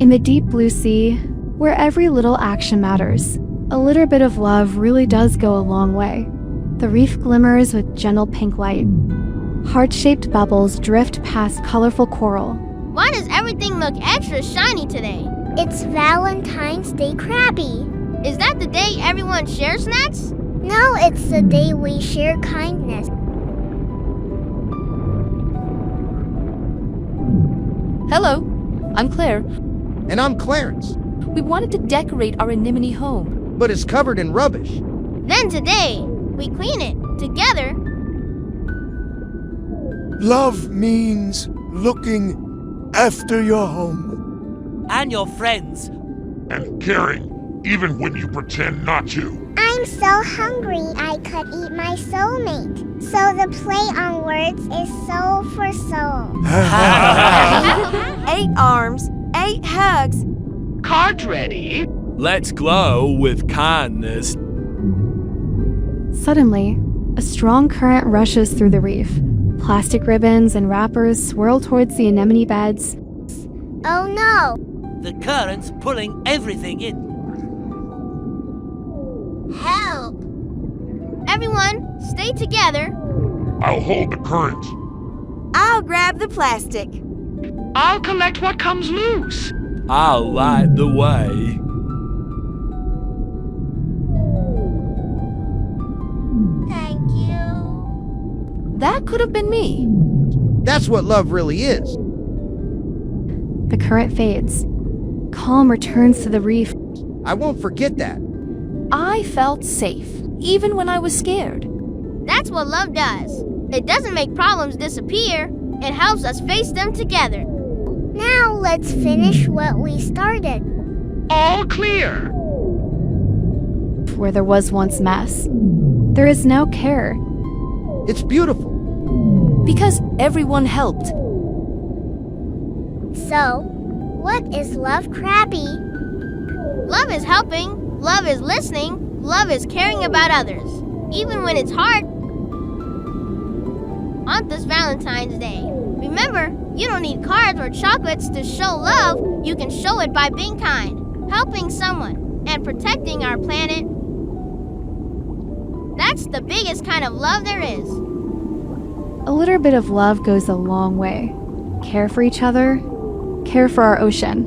In the deep blue sea, where every little action matters, a little bit of love really does go a long way. The reef glimmers with gentle pink light. Heart-shaped bubbles drift past colorful coral. Why does everything look extra shiny today? It's Valentine's Day, Crabbie. Is that the day everyone shares snacks? No, it's the day we share kindness. Hello, I'm Clare. And I'm Clarence. We wanted to decorate our anemone home. But it's covered in rubbish. Then today, we clean it together. Love means looking after your home. And your friends. And caring, even when you pretend not to. I'm so hungry I could eat my soulmate. So the play on words is soul for soul. 8 arms, 8 hugs. Cards ready? Let's glow with kindness. Suddenly, a strong current rushes through the reef. Plastic ribbons and wrappers swirl towards the anemone beds. Oh no! The current's pulling everything in. Help! Everyone, stay together. I'll hold the current. I'll grab the plastic. I'll collect what comes loose. I'll light the way. Thank you. That could have been me. That's what love really is. The current fades. Calm returns to the reef. I won't forget that. I felt safe, even when I was scared. That's what love does. It doesn't make problems disappear. It helps us face them together. Now let's finish what we started. All clear. Where there was once mess, there is now care. It's beautiful. Because everyone helped. So, what is love, Crabbie? Love is helping, love is listening, love is caring about others, even when it's hard. On this Valentine's Day, remember, you don't need cards or chocolates to show love. You can show it by being kind, helping someone, and protecting our planet. That's the biggest kind of love there is. A little bit of love goes a long way. Care for each other, care for our ocean.